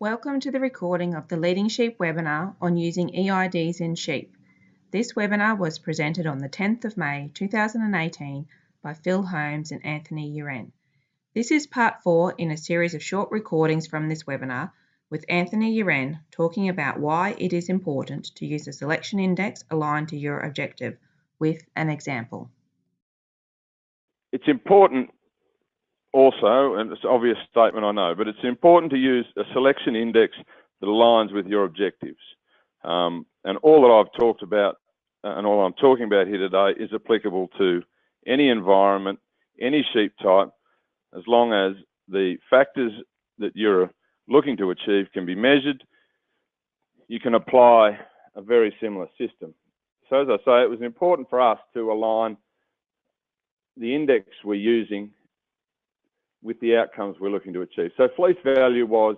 Welcome to the recording of the Leading Sheep webinar on using EIDs in sheep. This webinar was presented on the 10th of May 2018 by Phil Holmes and Anthony Uren. This is part 4 in a series of short recordings from this webinar with Anthony Uren talking about why it is important to use a selection index aligned to your objective with an example. It's important also, and it's an obvious statement I know, but it's important to use a selection index that aligns with your objectives. And all that I've talked about and all I'm talking about here today is applicable to any environment, any sheep type, as long as the factors that you're looking to achieve can be measured. You can apply a very similar system. So as I say, it was important for us to align the index we're using with the outcomes we're looking to achieve. So fleece value was,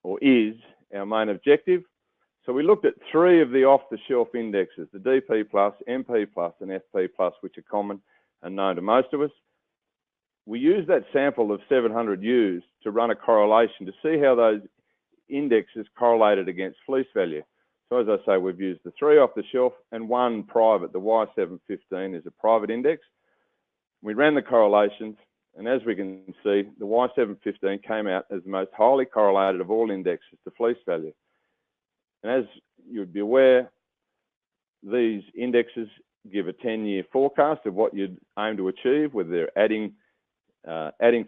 or is, our main objective. So we looked at 3 of the off-the-shelf indexes, the DP+, MP+, and FP+, which are common and known to most of us. We used that sample of 700 ewes to run a correlation to see how those indexes correlated against fleece value. So as I say, we've used the 3 off-the-shelf and 1 private. The Y715 is a private index. We ran the correlations, and as we can see, the Y715 came out as the most highly correlated of all indexes to fleece value. And as you'd be aware, these indexes give a 10-year forecast of what you'd aim to achieve, whether they're adding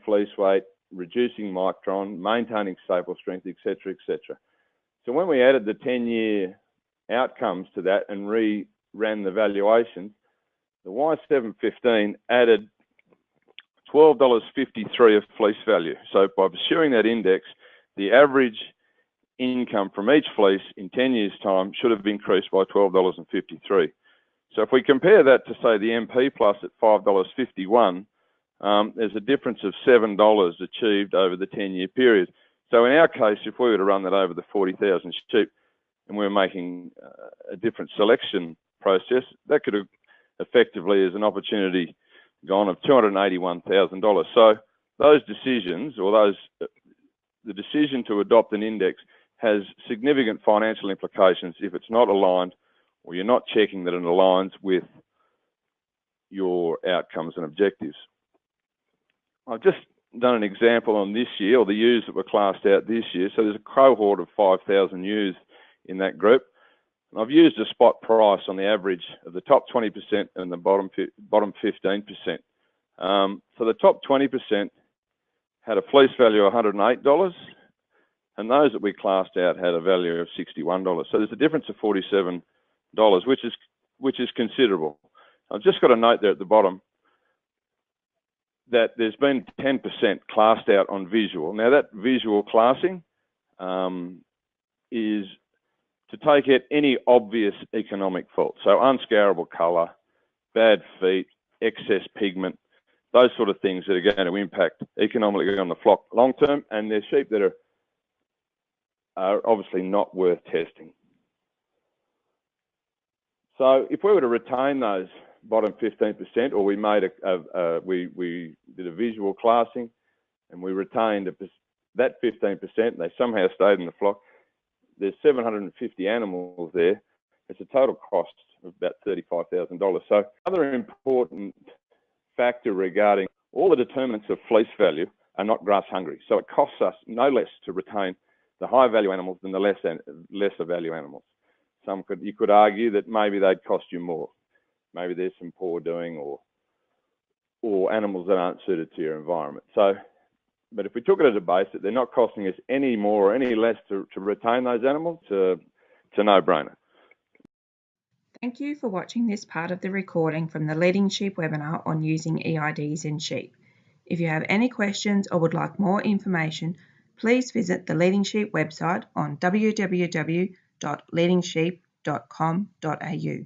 fleece weight, reducing micron, maintaining staple strength, etc., etc. So when we added the 10-year outcomes to that and ran the valuations, the Y715 added $12.53 of fleece value. So by pursuing that index, the average income from each fleece in 10 years' time should have increased by $12.53. So if we compare that to, say, the MP Plus at $5.51, there's a difference of $7 achieved over the 10-year period. So in our case, if we were to run that over the 40,000 sheep and we were making a different selection process, that could have effectively, as an opportunity, gone of $281,000. So those decisions, or the decision to adopt an index has significant financial implications if it's not aligned, or you're not checking that it aligns with your outcomes and objectives. I've just done an example on this year, or the ewes that were classed out this year. So there's a cohort of 5,000 ewes in that group. And I've used a spot price on the average of the top 20% and the bottom 15%. So the top 20% had a fleece value of $108, and those that we classed out had a value of $61. So there's a difference of $47, which is considerable. I've just got a note there at the bottom that there's been 10% classed out on visual. Now that visual classing is to take out any obvious economic fault. So unscourable colour, bad feet, excess pigment, those sort of things that are going to impact economically on the flock long term, and they're sheep that are obviously not worth testing. So if we were to retain those bottom 15%, or we made we did a visual classing and we retained that 15%, they somehow stayed in the flock, there's 750 animals there. It's a total cost of about $35,000. So another important factor regarding all the determinants of fleece value are not grass hungry. So it costs us no less to retain the high value animals than the lesser value animals. You could argue that maybe they'd cost you more. Maybe there's some poor doing or animals that aren't suited to your environment. So, but if we took it as a base that they're not costing us any more or any less to retain those animals, it's a no-brainer. Thank you for watching this part of the recording from the Leading Sheep webinar on using EIDs in sheep. If you have any questions or would like more information, please visit the Leading Sheep website on www.leadingsheep.com.au.